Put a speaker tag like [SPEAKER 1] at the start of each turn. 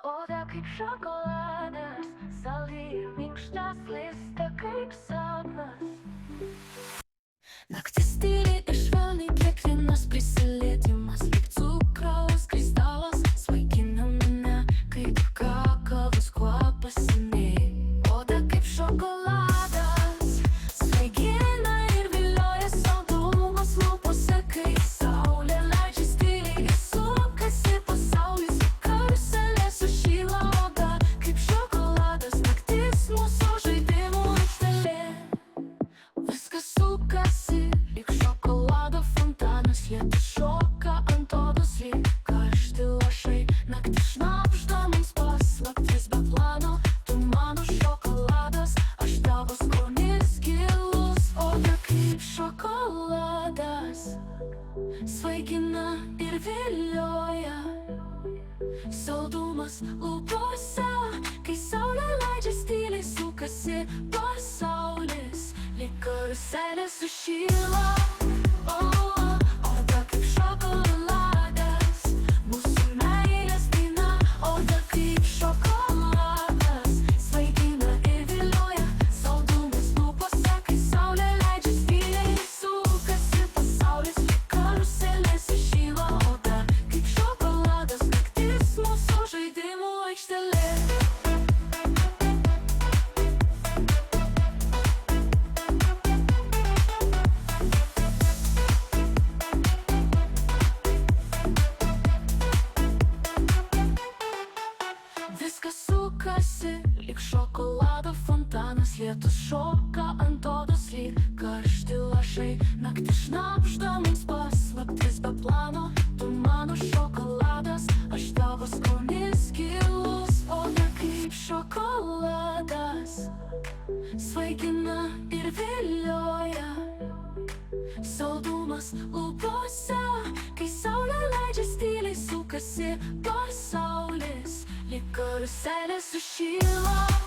[SPEAKER 1] Oda kaip šokoladas, saldi ir minkštas, lista kaip sapnas. Naktis tyli ir švelniai, kiekvienas prisilietimas lyg cukraus kristalas svaigina mane, kaip kakavos kvapas seniai. Oda kaip šokoladas, svaigina ir vilioja saldumas lūpose, kai saulė leidžias tyliai ir sukasi pasaulis. Karuselė sušyla oda kaip šokoladas, naktis mūsų žaidimų aikštelė. Viskas sukasi lyg šokolado fontanas, lietus šoka ant odos lyg karšti lašai. Naktis šnabžda mums paslaptis be plano, tu mano šokoladas, aš tavo skonis gilus. Oda kaip šokoladas, svaigina ir vilioja, saldumas lūpose, kai saulė leidžias tyliai sukasi pasaulis, lyg karuselė sušyla. Oda kaip šokoladas, mūsų meilės daina. Oda kaip šokoladas, svaigina ir vilioja, saldumas lūpose, kai saulė leidžias tyliai sukasi pasaulis, lyg karuselė sušyla. Oda kaip šokoladas, naktis mūsų žaidimų aikštelė. Viskas sukasi lyg šokolado fontanas, lietus šoka ant odos lyg karšti lašai. Naktis šnabžda mums paslaptis be plano, tu mano šokoladas, aš tavo skonis gilus. Oda kaip šokoladas, svaigina ir vilioja, saldumas lūpose, kai saulė leidžias tyliai sukasi pasaulis, lyg karuselė sušyla.